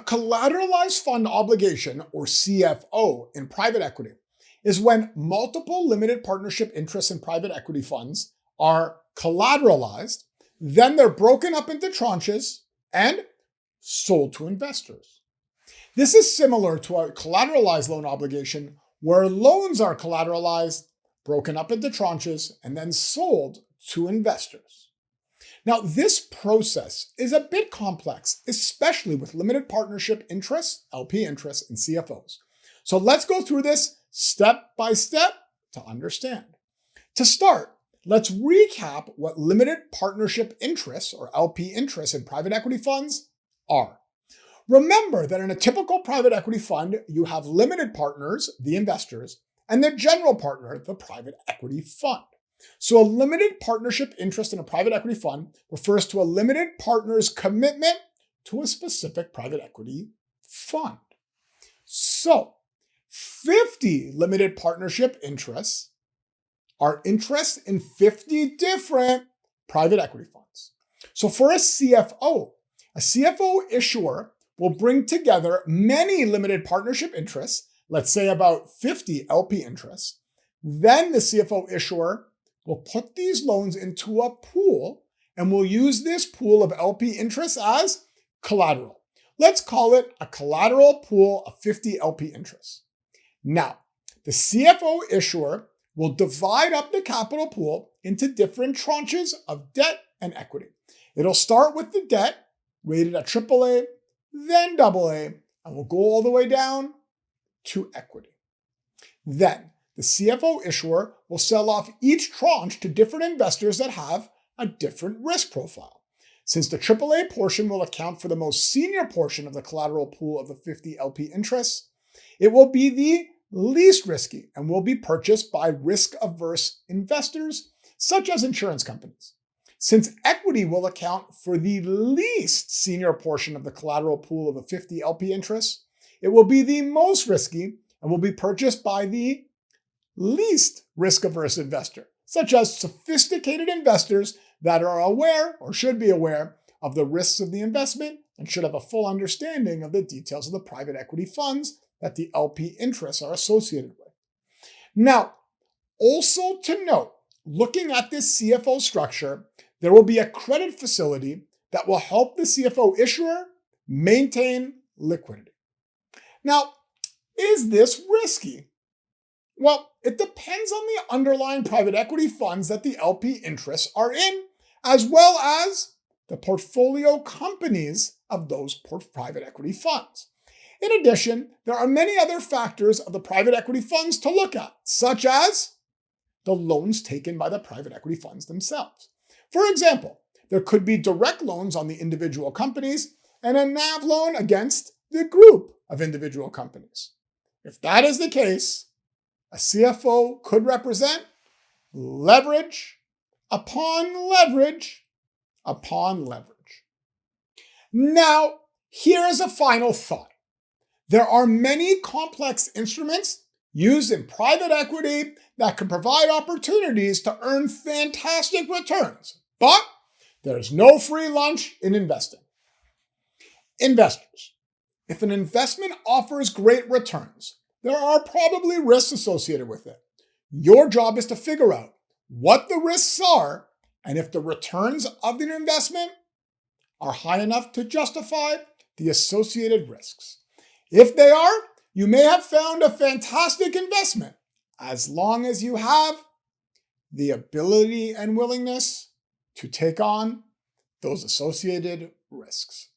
collateralized fund obligation, or CFO, in private equity is when multiple limited partnership interests in private equity funds are collateralized, then they're broken up into tranches and sold to investors. This is similar to a collateralized loan obligation, where loans are collateralized, broken up into tranches, and then sold to investors. Now, this process is a bit complex, especially with limited partnership interests, LP interests, and CFOs. So let's go through this step by step to understand. To start, let's recap what limited partnership interests, or LP interests, in private equity funds are. Remember that in a typical private equity fund, you have limited partners, the investors, and the general partner, the private equity fund. So a limited partnership interest in a private equity fund refers to a limited partner's commitment to a specific private equity fund. So 50 limited partnership interests are interests in 50 different private equity funds. So for a CFO issuer will bring together many limited partnership interests, let's say about 50 LP interests. Then the CFO issuer will put these loans into a pool and will use this pool of LP interests as collateral. Let's call it a collateral pool of 50 LP interests. Now, the CFO issuer will divide up the capital pool into different tranches of debt and equity. It'll start with the debt, rated at AAA, then AA, and will go all the way down to equity. Then, the CFO issuer will sell off each tranche to different investors that have a different risk profile. Since the AAA portion will account for the most senior portion of the collateral pool of the 50 LP interests, it will be the least risky and will be purchased by risk-averse investors, such as insurance companies. Since equity will account for the least senior portion of the collateral pool of the 50 LP interests, it will be the most risky and will be purchased by the least risk-averse investor, such as sophisticated investors that are aware or should be aware of the risks of the investment and should have a full understanding of the details of the private equity funds that the LP interests are associated with. Now, also to note, looking at this CFO structure, there will be a credit facility that will help the CFO issuer maintain liquidity. Now, is this risky? Well, it depends on the underlying private equity funds that the LP interests are in, as well as the portfolio companies of those private equity funds. In addition, there are many other factors of the private equity funds to look at, such as the loans taken by the private equity funds themselves. For example, there could be direct loans on the individual companies and a NAV loan against the group of individual companies. If that is the case, a CFO could represent leverage upon leverage upon leverage. Now, here's a final thought. There are many complex instruments used in private equity that can provide opportunities to earn fantastic returns, but there's no free lunch in investing. Investors, if an investment offers great returns, there are probably risks associated with it. Your job is to figure out what the risks are and if the returns of the investment are high enough to justify the associated risks. If they are, you may have found a fantastic investment as long as you have the ability and willingness to take on those associated risks.